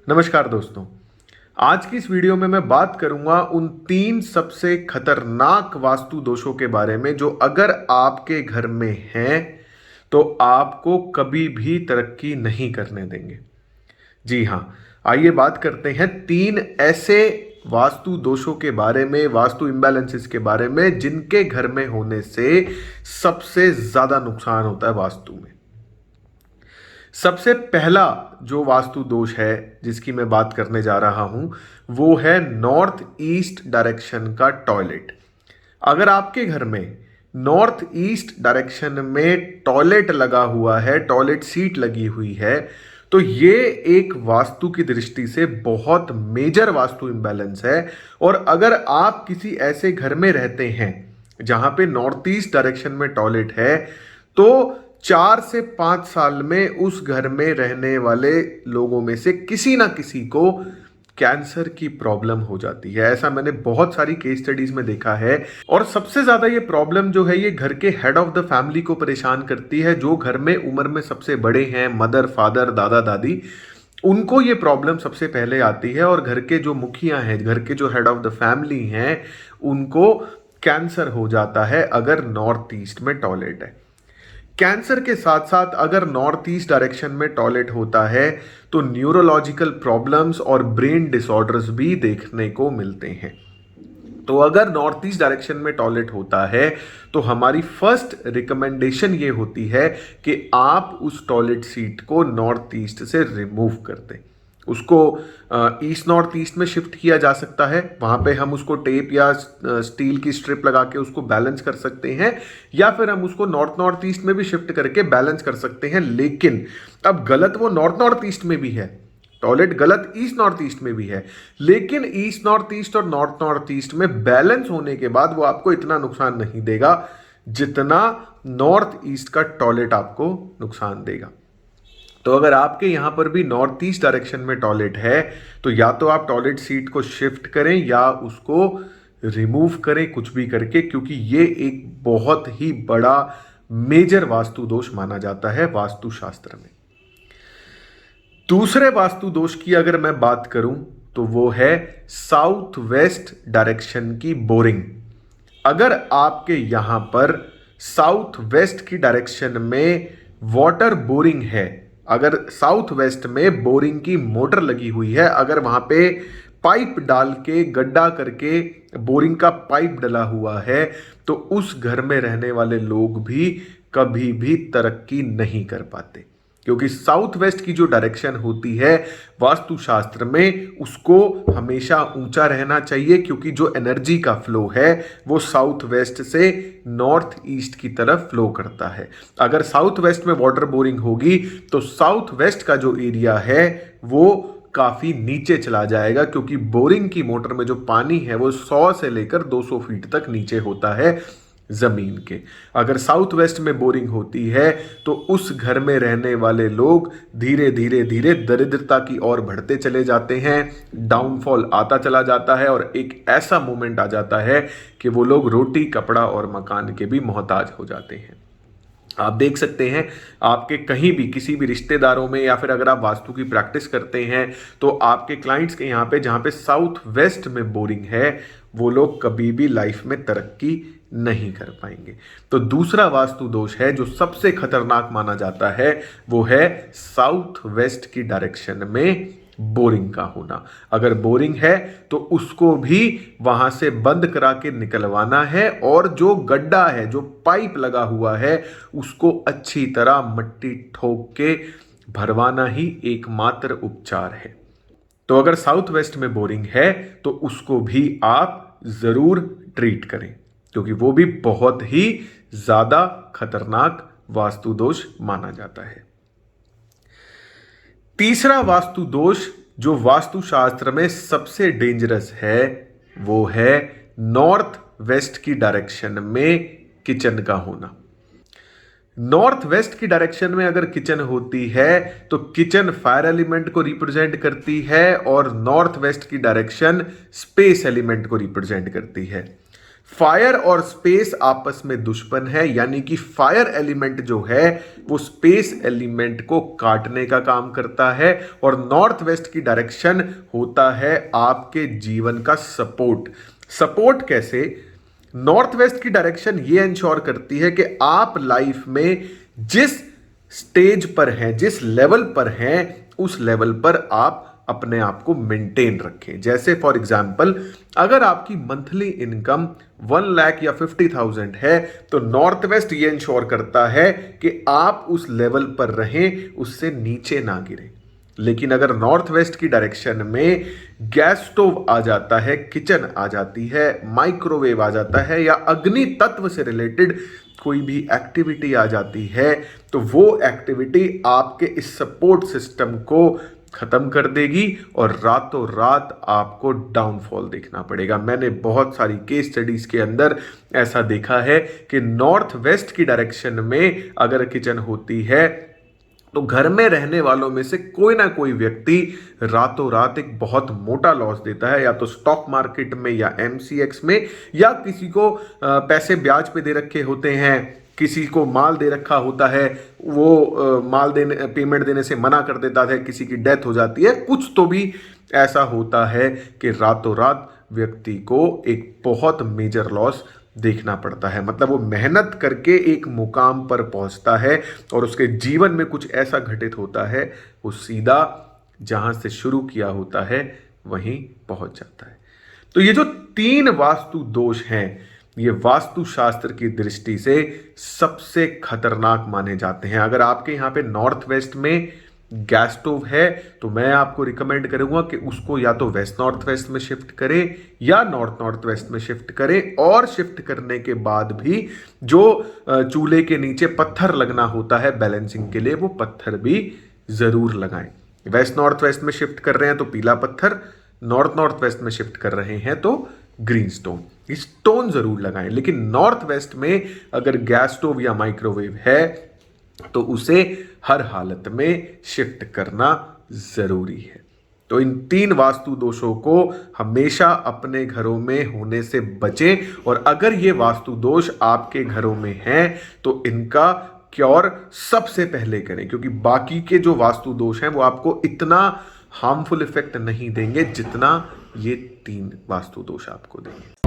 नमस्कार दोस्तों। आज की इस वीडियो में मैं बात करूंगा उन 3 सबसे खतरनाक वास्तु दोषों के बारे में जो अगर आपके घर में हैं तो आपको कभी भी तरक्की नहीं करने देंगे। जी हाँ, आइए बात करते हैं 3 ऐसे वास्तु दोषों के बारे में, वास्तु इम्बैलेंसेस के बारे में जिनके घर में होने से सबसे ज्यादा नुकसान होता है वास्तु में। सबसे पहला जो वास्तु दोष है जिसकी मैं बात करने जा रहा हूं वो है नॉर्थ ईस्ट डायरेक्शन का टॉयलेट। अगर आपके घर में नॉर्थ ईस्ट डायरेक्शन में टॉयलेट लगा हुआ है, टॉयलेट सीट लगी हुई है, तो ये एक वास्तु की दृष्टि से बहुत मेजर वास्तु इंबैलेंस है। और अगर आप किसी ऐसे घर में रहते हैं जहां पे नॉर्थ ईस्ट डायरेक्शन में टॉयलेट है तो 4 से 5 साल में उस घर में रहने वाले लोगों में से किसी ना किसी को कैंसर की प्रॉब्लम हो जाती है। ऐसा मैंने बहुत सारी केस स्टडीज में देखा है। और सबसे ज्यादा ये प्रॉब्लम जो है ये घर के हेड ऑफ द फैमिली को परेशान करती है, जो घर में उम्र में सबसे बड़े हैं, मदर, फादर, दादा, दादी, उनको ये प्रॉब्लम सबसे पहले आती है। और घर के जो मुखिया हैं, घर के जो हेड ऑफ द फैमिली हैं, उनको कैंसर हो जाता है अगर नॉर्थ ईस्ट में टॉयलेट है। कैंसर के साथ साथ अगर नॉर्थ ईस्ट डायरेक्शन में टॉयलेट होता है तो न्यूरोलॉजिकल प्रॉब्लम्स और ब्रेन डिसऑर्डर्स भी देखने को मिलते हैं। तो अगर नॉर्थ ईस्ट डायरेक्शन में टॉयलेट होता है तो हमारी फर्स्ट रिकमेंडेशन ये होती है कि आप उस टॉयलेट सीट को नॉर्थ ईस्ट से रिमूव कर दें। उसको ईस्ट नॉर्थ ईस्ट में शिफ्ट किया जा सकता है। वहां पे हम उसको टेप या स्टील की स्ट्रिप लगा के उसको बैलेंस कर सकते हैं, या फिर हम उसको नॉर्थ नॉर्थ ईस्ट में भी शिफ्ट करके बैलेंस कर सकते हैं। लेकिन अब गलत वो नॉर्थ नॉर्थ ईस्ट में भी है, टॉयलेट गलत ईस्ट नॉर्थ ईस्ट में भी है, लेकिन ईस्ट नॉर्थ ईस्ट और नॉर्थ नॉर्थ ईस्ट में बैलेंस होने के बाद वो आपको इतना नुकसान नहीं देगा जितना नॉर्थ ईस्ट का टॉयलेट आपको नुकसान देगा। तो अगर आपके यहां पर भी नॉर्थ ईस्ट डायरेक्शन में टॉयलेट है तो या तो आप टॉयलेट सीट को शिफ्ट करें या उसको रिमूव करें, कुछ भी करके, क्योंकि ये एक बहुत ही बड़ा मेजर वास्तु दोष माना जाता है वास्तुशास्त्र में। दूसरे वास्तु दोष की अगर मैं बात करूं तो वो है साउथ वेस्ट डायरेक्शन की बोरिंग। अगर आपके यहां पर साउथ वेस्ट की डायरेक्शन में वाटर बोरिंग है, अगर साउथ वेस्ट में बोरिंग की मोटर लगी हुई है, अगर वहां पे पाइप डाल के गड्ढा करके बोरिंग का पाइप डला हुआ है, तो उस घर में रहने वाले लोग भी कभी भी तरक्की नहीं कर पाते। क्योंकि साउथ वेस्ट की जो डायरेक्शन होती है वास्तुशास्त्र में, उसको हमेशा ऊंचा रहना चाहिए, क्योंकि जो एनर्जी का फ्लो है वो साउथ वेस्ट से नॉर्थ ईस्ट की तरफ फ्लो करता है। अगर साउथ वेस्ट में वाटर बोरिंग होगी तो साउथ वेस्ट का जो एरिया है वो काफी नीचे चला जाएगा, क्योंकि बोरिंग की मोटर में जो पानी है वो 100 से लेकर 200 फीट तक नीचे होता है जमीन के। अगर साउथ वेस्ट में बोरिंग होती है तो उस घर में रहने वाले लोग धीरे धीरे धीरे दरिद्रता की ओर बढ़ते चले जाते हैं, डाउनफॉल आता चला जाता है और एक ऐसा मोमेंट आ जाता है कि वो लोग रोटी, कपड़ा और मकान के भी मोहताज हो जाते हैं। आप देख सकते हैं आपके कहीं भी किसी भी रिश्तेदारों में, या फिर अगर आप वास्तु की प्रैक्टिस करते हैं तो आपके क्लाइंट्स के यहाँ पे जहाँ पे साउथ वेस्ट में बोरिंग है, वो लोग कभी भी लाइफ में तरक्की नहीं कर पाएंगे। तो दूसरा वास्तु दोष है जो सबसे खतरनाक माना जाता है वो है साउथ वेस्ट की डायरेक्शन में बोरिंग का होना। अगर बोरिंग है तो उसको भी वहां से बंद करा के निकलवाना है, और जो गड्ढा है, जो पाइप लगा हुआ है, उसको अच्छी तरह मट्टी ठोक के भरवाना ही एकमात्र उपचार है। तो अगर साउथ वेस्ट में बोरिंग है तो उसको भी आप जरूर ट्रीट करें, क्योंकि वो भी बहुत ही ज्यादा खतरनाक वास्तु दोष माना जाता है। तीसरा वास्तु दोष जो वास्तुशास्त्र में सबसे डेंजरस है वो है नॉर्थ वेस्ट की डायरेक्शन में किचन का होना। नॉर्थ वेस्ट की डायरेक्शन में अगर किचन होती है तो किचन फायर एलिमेंट को रिप्रेजेंट करती है और नॉर्थ वेस्ट की डायरेक्शन स्पेस एलिमेंट को रिप्रेजेंट करती है। फायर और स्पेस आपस में दुश्मन है, यानी कि फायर एलिमेंट जो है वो स्पेस एलिमेंट को काटने का काम करता है, और नॉर्थ वेस्ट की डायरेक्शन होता है आपके जीवन का सपोर्ट। सपोर्ट कैसे? नॉर्थ वेस्ट की डायरेक्शन ये इंश्योर करती है कि आप लाइफ में जिस स्टेज पर हैं, जिस लेवल पर हैं, उस लेवल पर आप अपने आप को मेंटेन रखें। जैसे फॉर एग्जांपल, अगर आपकी मंथली इनकम 1 लाख या 50,000 है तो नॉर्थ वेस्ट ये इंश्योर करता है कि आप उस लेवल पर रहें, उससे नीचे ना गिरें। लेकिन अगर नॉर्थ वेस्ट की डायरेक्शन में गैस स्टोव आ जाता है, किचन आ जाती है, माइक्रोवेव आ जाता है, या अग्नि तत्व से रिलेटेड कोई भी एक्टिविटी आ जाती है, तो वो एक्टिविटी आपके इस सपोर्ट सिस्टम को खत्म कर देगी और रातों रात आपको डाउनफॉल देखना पड़ेगा। मैंने बहुत सारी केस स्टडीज के अंदर ऐसा देखा है कि नॉर्थ वेस्ट की डायरेक्शन में अगर किचन होती है तो घर में रहने वालों में से कोई ना कोई व्यक्ति रातों रात एक बहुत मोटा लॉस देता है, या तो स्टॉक मार्केट में या एमसीएक्स में, या किसी को पैसे ब्याज पे दे रखे होते हैं, किसी को माल दे रखा होता है, वो माल देने पेमेंट देने से मना कर देता है, किसी की डेथ हो जाती है, कुछ तो भी ऐसा होता है कि रातों रात व्यक्ति को एक बहुत मेजर लॉस देखना पड़ता है। मतलब वो मेहनत करके एक मुकाम पर पहुंचता है और उसके जीवन में कुछ ऐसा घटित होता है, वो सीधा जहां से शुरू किया होता है वहीं पहुंच जाता है। तो ये जो 3 वास्तु दोष हैं, ये वास्तुशास्त्र की दृष्टि से सबसे खतरनाक माने जाते हैं। अगर आपके यहाँ पे नॉर्थ वेस्ट में गैस स्टोव है तो मैं आपको रिकमेंड करूंगा कि उसको या तो वेस्ट नॉर्थ वेस्ट में शिफ्ट करें या नॉर्थ नॉर्थ वेस्ट में शिफ्ट करें, और शिफ्ट करने के बाद भी जो चूल्हे के नीचे पत्थर लगना होता है बैलेंसिंग के लिए, वो पत्थर भी जरूर लगाएं। वेस्ट नॉर्थ वेस्ट में शिफ्ट कर रहे हैं तो पीला पत्थर, नॉर्थ नॉर्थ वेस्ट में शिफ्ट कर रहे हैं तो ग्रीन स्टोन, स्टोन जरूर लगाएं। लेकिन नॉर्थ वेस्ट में अगर गैस स्टोव या माइक्रोवेव है तो उसे हर हालत में शिफ्ट करना जरूरी है। तो इन 3 वास्तु दोषों को हमेशा अपने घरों में होने से बचें, और अगर ये वास्तु दोष आपके घरों में हैं तो इनका क्योर सबसे पहले करें, क्योंकि बाकी के जो वास्तु दोष हैं वो आपको इतना हार्मफुल इफेक्ट नहीं देंगे जितना ये 3 वास्तु दोष आपको देंगे।